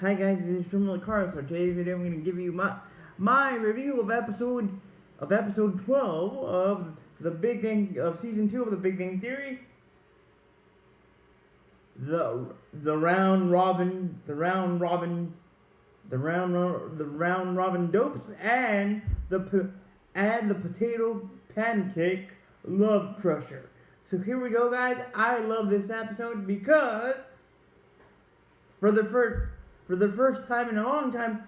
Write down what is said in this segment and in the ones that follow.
Hi guys, this is Terminal Car. So today's video I'm going to give you my review of episode 12 of the Big Bang of season 2 of the Big Bang Theory. The round robin dopes and the potato pancake love crusher. So here we go, guys. I love this episode because for the first time in a long time,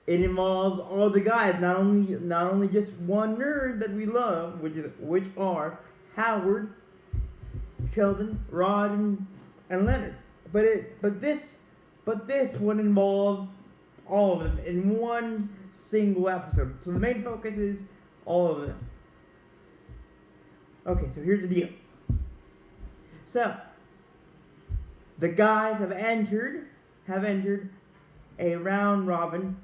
it involves all the guys, not only just one nerd that we love, which are Howard, Sheldon, Rod, and Leonard. But this one involves all of them in one single episode. So the main focus is all of them. Okay, so here's the deal. So the guys have entered a round robin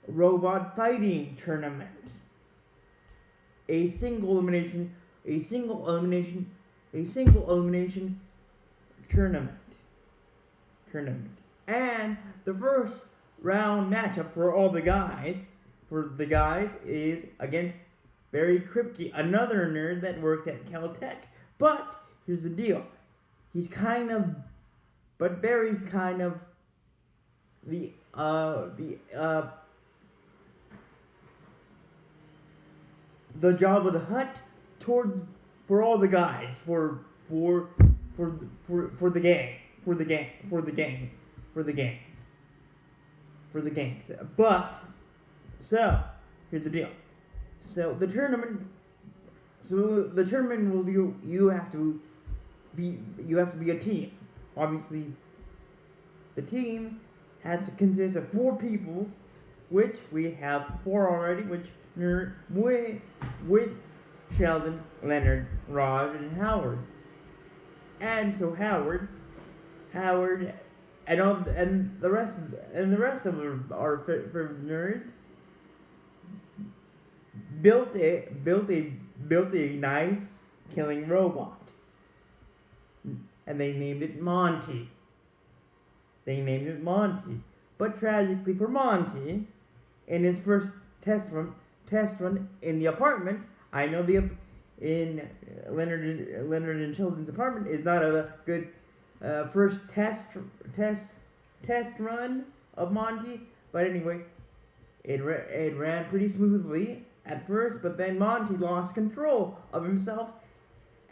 robot fighting tournament. A single elimination tournament. And the first round matchup for the guys is against Barry Kripke, another nerd that works at Caltech. But here's the deal. Barry's kind of the job of the Hutt for all the guys, for the gang. But so here's the deal. So the tournament will be you have to be a team. Obviously, the team has to consist of 4 people, which we have 4 already, which are with Sheldon, Leonard, Rod, and Howard. And so Howard, and the rest of our nerds built a nice killing robot, and they named it Monty. But tragically for Monty, in his first test run in the apartment, I know in Leonard and Sheldon's apartment is not a good first test run of Monty. But anyway, it ran pretty smoothly at first, but then Monty lost control of himself,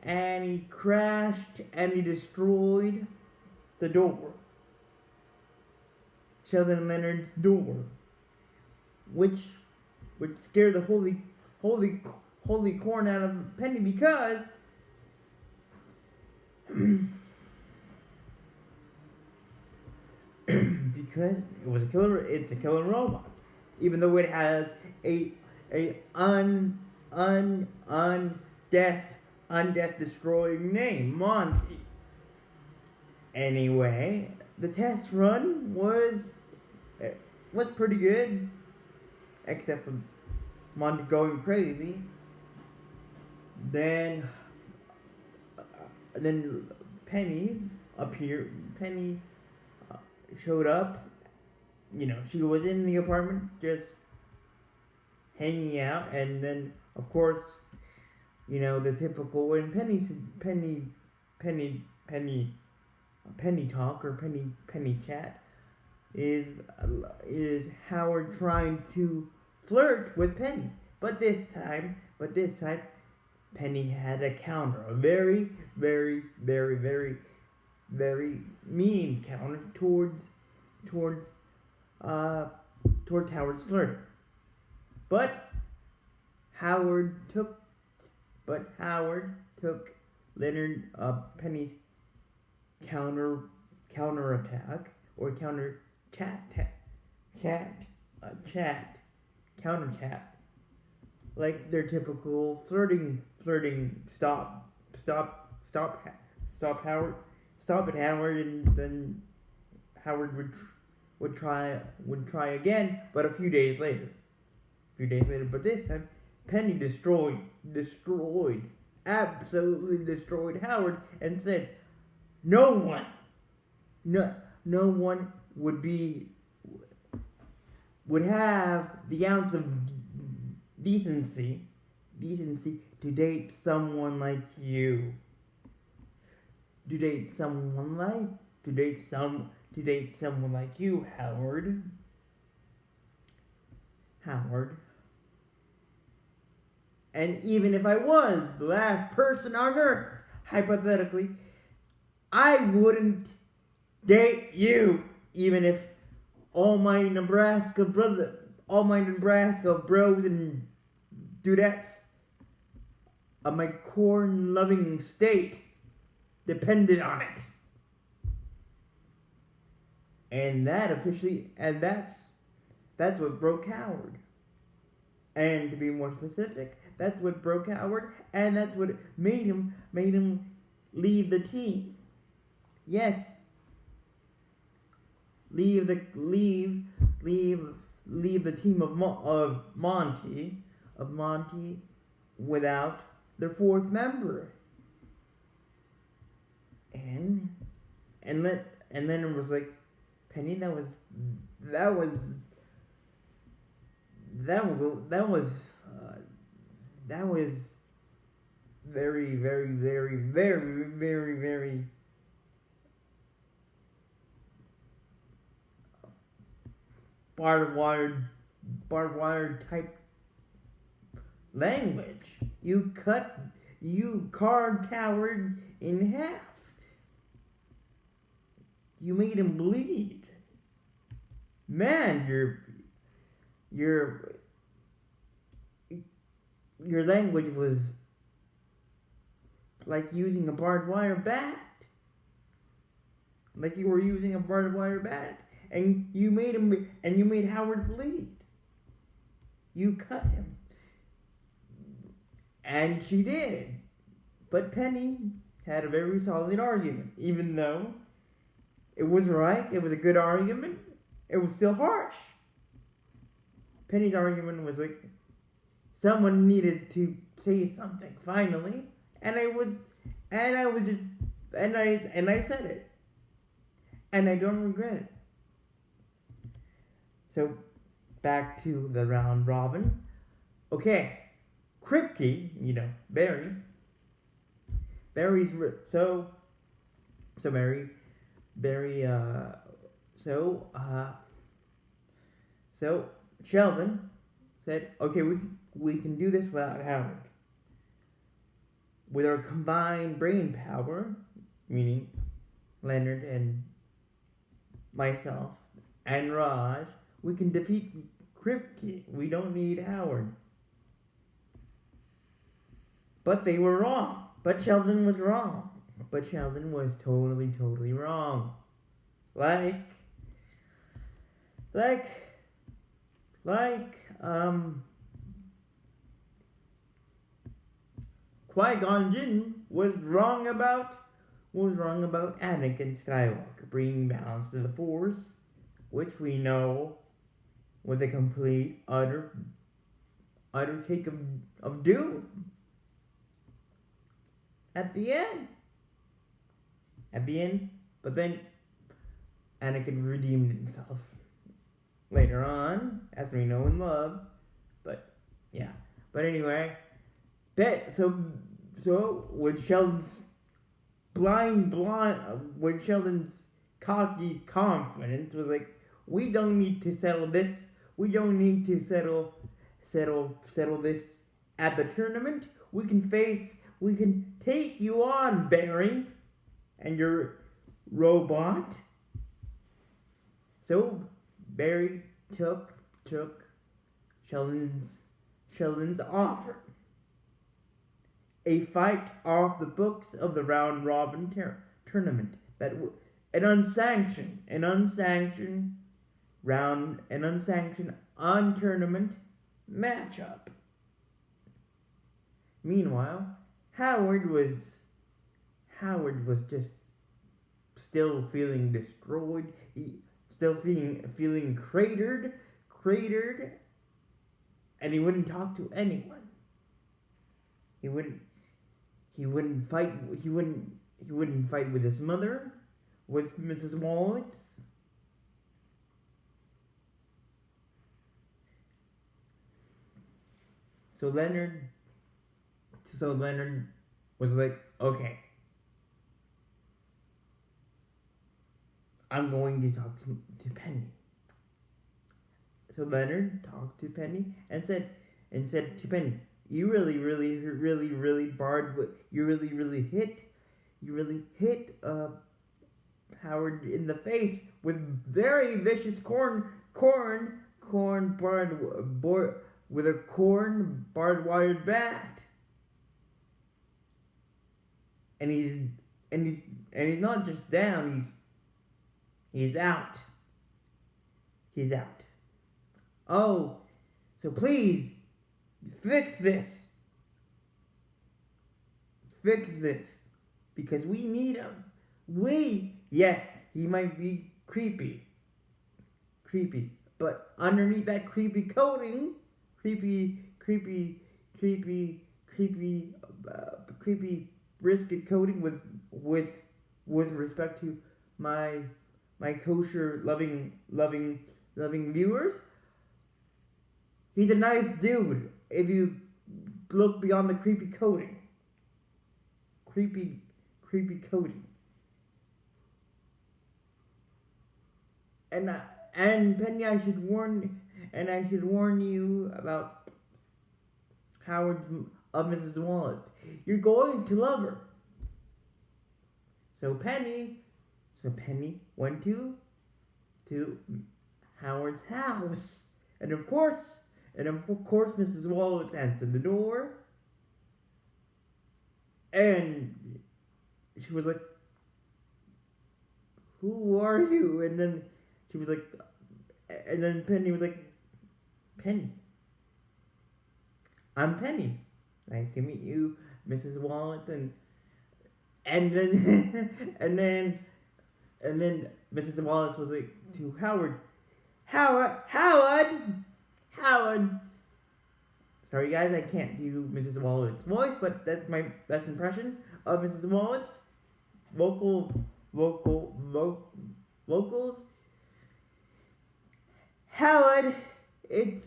and he crashed and he destroyed the door. Sheldon and Leonard's door, which scared the holy corn out of Penny, because it's a killer robot, even though it has a undeath destroying name, Monty. Anyway, the test run was pretty good, except for Monty going crazy. Then Penny appeared. Penny showed up. She was in the apartment just hanging out, and then of course, the typical when Penny talk or Penny chat is Howard trying to flirt with Penny, but this time Penny had a counter, a very, very, very, very, very mean counter towards Howard's flirting. But Howard took Leonard Penny's counter attack or counter like their typical flirting stop it, Howard, and then Howard would try again, but a few days later. But this time Penny absolutely destroyed Howard and said, no one, no one would have the ounce of decency to date someone like you. To date someone like you, Howard. And even if I was the last person on earth, hypothetically, I wouldn't date you, even if all my Nebraska bros and dudettes of my corn-loving state depended on it. And that's what broke Howard. And to be more specific, that's what broke Howard, and that's what made him leave the team. Yes. Leave the team of Monty without their fourth member. And then it was like, Penny, that was very, very, very, very, very, very barbed wire type language. You carved Howard in half. You made him bleed. Man, your language was like using a barbed wire bat. Like you were using a barbed wire bat. And you made Howard bleed. You cut him. And she did. But Penny had a very solid argument. Even though it was right, it was a good argument, it was still harsh. Penny's argument was like, someone needed to say something finally, and I said it. And I don't regret it. So, back to the round robin. Okay, Kripke, Barry. So Sheldon said, okay, we can do this without Howard. With our combined brain power, meaning Leonard and myself and Raj, we can defeat Kripke. We don't need Howard. But they were wrong. But Sheldon was wrong. But Sheldon was totally, totally wrong. Like Qui-Gon Jinn was wrong about Anakin Skywalker bringing balance to the Force, which we know was a complete, utter cake of doom. At the end, but then Anakin redeemed himself later on, as we know and love. But yeah. But anyway, so with Sheldon's with Sheldon's cocky confidence was like, we don't need to settle this. We don't need to settle this at the tournament. We can take you on, Barry, and your robot. So Barry took Sheldon's offer. A fight off the books of the round robin tournament, that an unsanctioned tournament matchup. Meanwhile, Howard was just still feeling destroyed, still feeling cratered, and he wouldn't talk to anyone. He wouldn't fight. He wouldn't he wouldn't fight with his mother, with Mrs. Wallace. So Leonard, so Leonard was like, okay, I'm going to talk to Penny. So Leonard talked to Penny and said to Penny, you really barred what you really hit Howard in the face with very vicious corn with a corn barbed wire bat. And he's not just down, he's out. He's out. Oh, so please fix this. Fix this. Because we need him. Yes, he might be creepy. But underneath that creepy coating, creepy brisket coating with respect to my kosher loving viewers, he's a nice dude if you look beyond the creepy coating. Creepy coating. And Penny, I should warn you about Howard of Mrs. Wallace. You're going to love her. So Penny went to Howard's house, and of course, Mrs. Wallace answered the door, and she was like, "Who are you?" And then she was like, and then Penny was like, "Penny, I'm Penny. Nice to meet you, Mrs. Wallace." And then and then Mrs. Wallace was like to Howard. Sorry guys, I can't do Mrs. Wallace's voice, but that's my best impression of Mrs. Wallace. Vocals. Howard, it's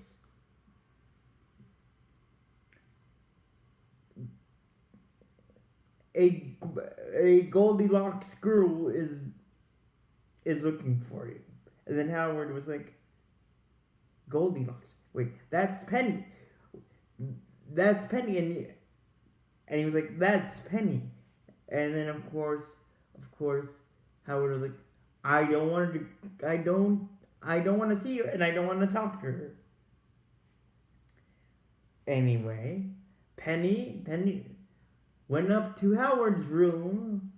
a Goldilocks girl is looking for you. And then Howard was like, Goldilocks. Wait, that's Penny. That's Penny. And he was like, that's Penny. And then of course, Howard was like, I don't want to see her, and I don't want to talk to her. Anyway, Penny went up to Howard's room.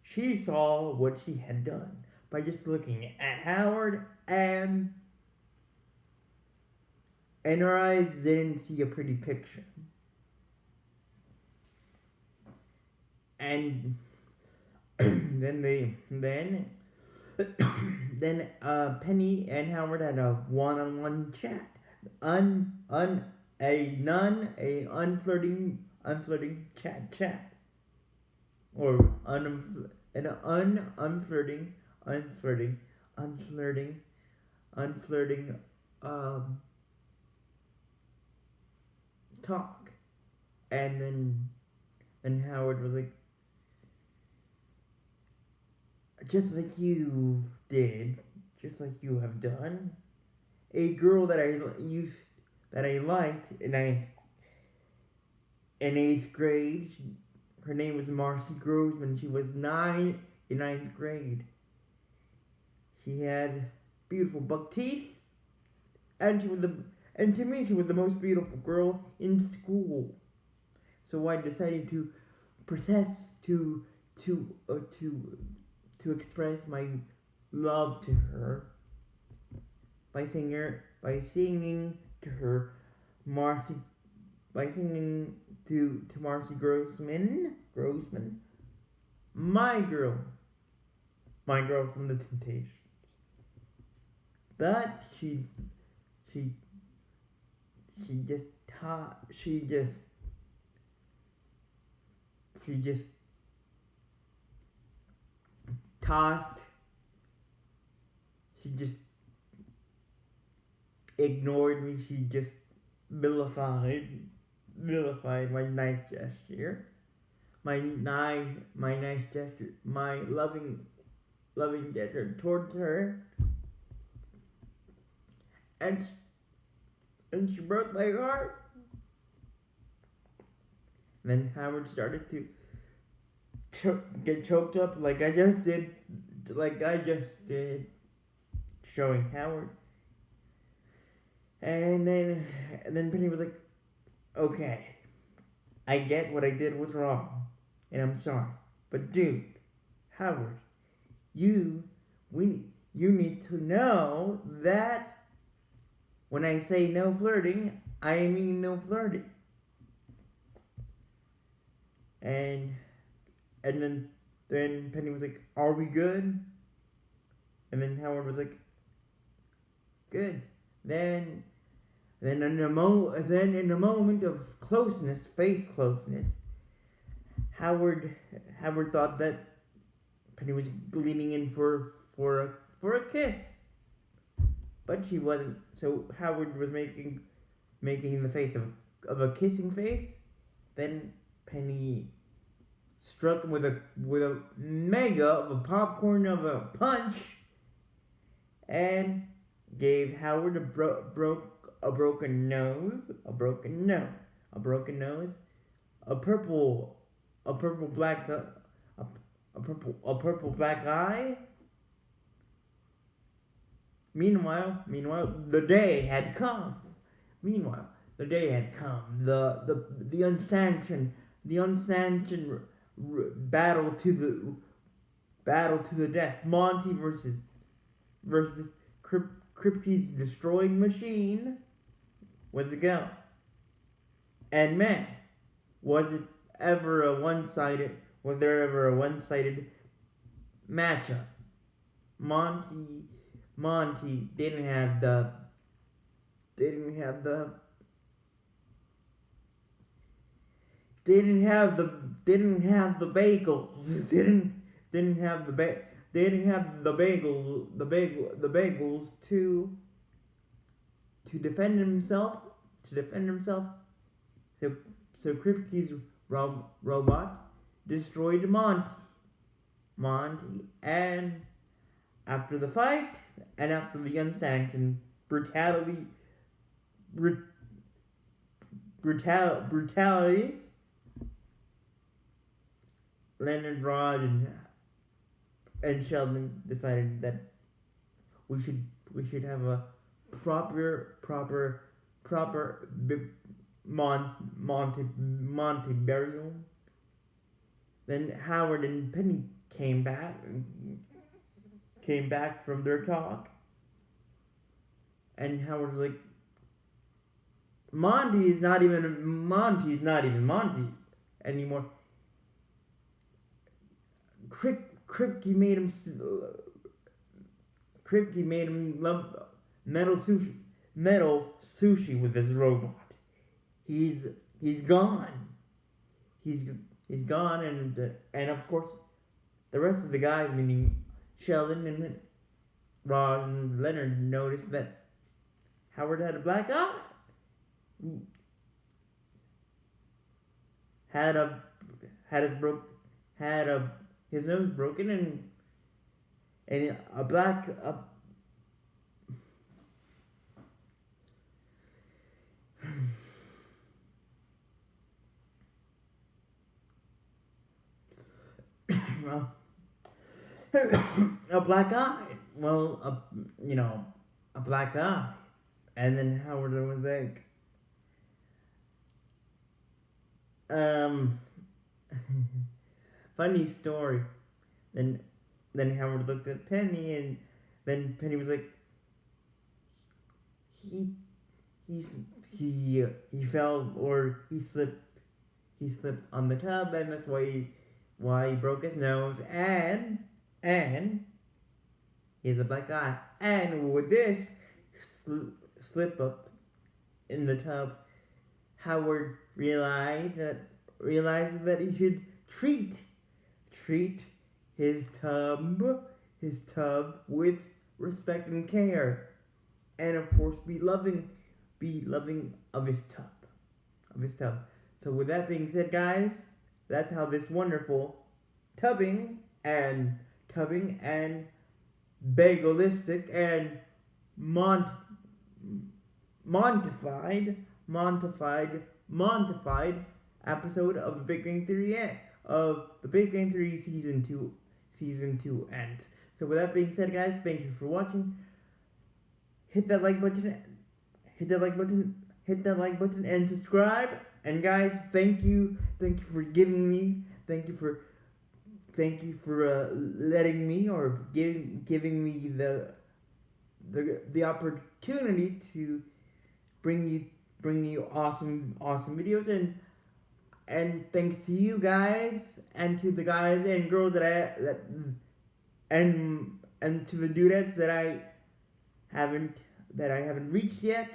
She saw what she had done by just looking at Howard, and her eyes didn't see a pretty picture. And then Penny and Howard had a one-on-one chat. Unflirting chat. Or unflirting talk. And then Howard was like, just like you did, just like you have done, a girl that I liked in eighth grade. Her name was Marcy Grossman. She was in ninth grade. She had beautiful buck teeth, and to me she was the most beautiful girl in school. So I decided to express my love to her by singing to her Marcy Grossman, my girl from the Temptations. But she just tossed. She just ignored me. She just vilified my nice gesture. My nice gesture, my loving gesture towards her, and she broke my heart. And then Howard started to get choked up like I just did, showing Howard. And then Penny was like, "Okay, I get what I did was wrong, and I'm sorry. But dude, Howard, you need to know that when I say no flirting, I mean no flirting." And then Penny was like, "Are we good?" And then Howard was like, "Good." Then in a moment of closeness, face closeness, Howard thought that Penny was leaning in for a kiss, but she wasn't. So Howard was making the face of a kissing face. Then Penny struck him with a mega of a popcorn of a punch, and gave Howard a broken nose, a purple black eye. Meanwhile, the day had come. The unsanctioned battle to the death. Monty versus Kripke's destroying machine was to go. And man, was there ever a one-sided matchup? Monty didn't have the bagels. Didn't have the bagels to defend himself. So Kripke's robot destroyed Monty, and after the fight, and after the unsanctioned brutality, Leonard, Rod, and Sheldon decided that we should have a proper Monty burial. Then Howard and Penny came back from their talk, and Howard was like, Monty's not even Monty anymore. Kripke made him love metal sushi with his robot. He's gone. He's gone, and of course, the rest of the guys, meaning Sheldon and Rod and Leonard, noticed that Howard had a black eye. His nose broken, and a black a black eye. Well, a black eye. And then Howard was like, funny story. Then Howard looked at Penny, and then Penny was like, he fell, or he slipped on the tub, and that's why he broke his nose, and he has a black eye. And with this slip up in the tub, Howard realized that he should treat his tub with respect and care, and of course be loving of his tub. So with that being said, guys, that's how this wonderful tubbing and bagalistic and mont montified episode of the Big Bang Theory season 2 ends. So with that being said, guys, thank you for watching. Hit that like button, and subscribe. And guys, thank you for giving me, thank you for letting me, or giving me the opportunity to bring you awesome videos, and thanks to you guys, and to the guys and girls and to the dudettes that I haven't reached yet.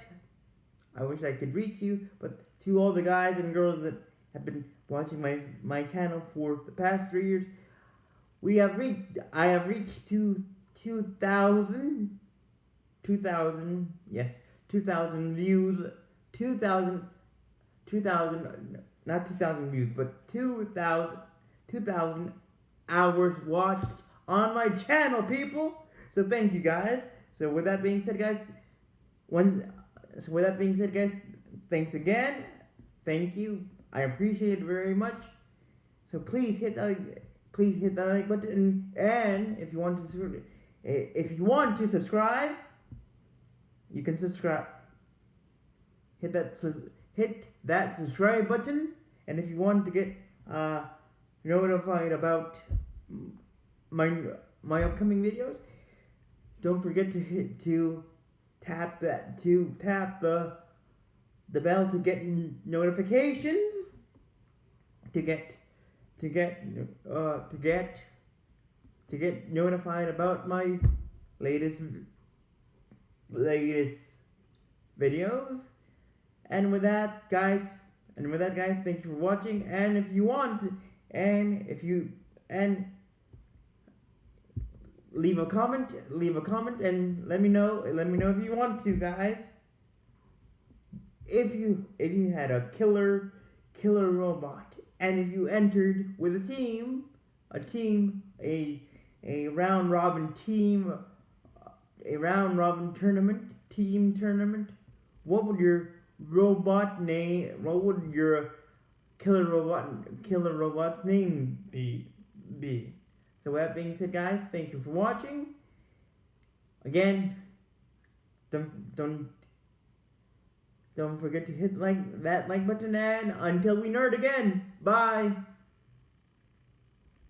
I wish I could reach you, but to all the guys and girls that have been watching my channel for the past 3 years, I have reached 2,000 views, 2,000 not 2,000 views, but 2,000 hours watched on my channel, people. So thank you guys. So with that being said, guys, thanks again. Thank you. I appreciate it very much. So please hit that like button, and if you want to subscribe, you can subscribe. Hit that subscribe button, and if you want to get notified about my upcoming videos, don't forget to tap the bell to get notifications, to get notified about my latest videos. And with that, guys, thank you for watching. And if you want, leave a comment, and let me know if you want to, guys. If you had a killer robot, and if you entered with a round robin tournament, what would your robot name? What would your killer robot's name be? So with that being said, guys, thank you for watching. Again, don't forget to hit that like button, and until we nerd again, bye.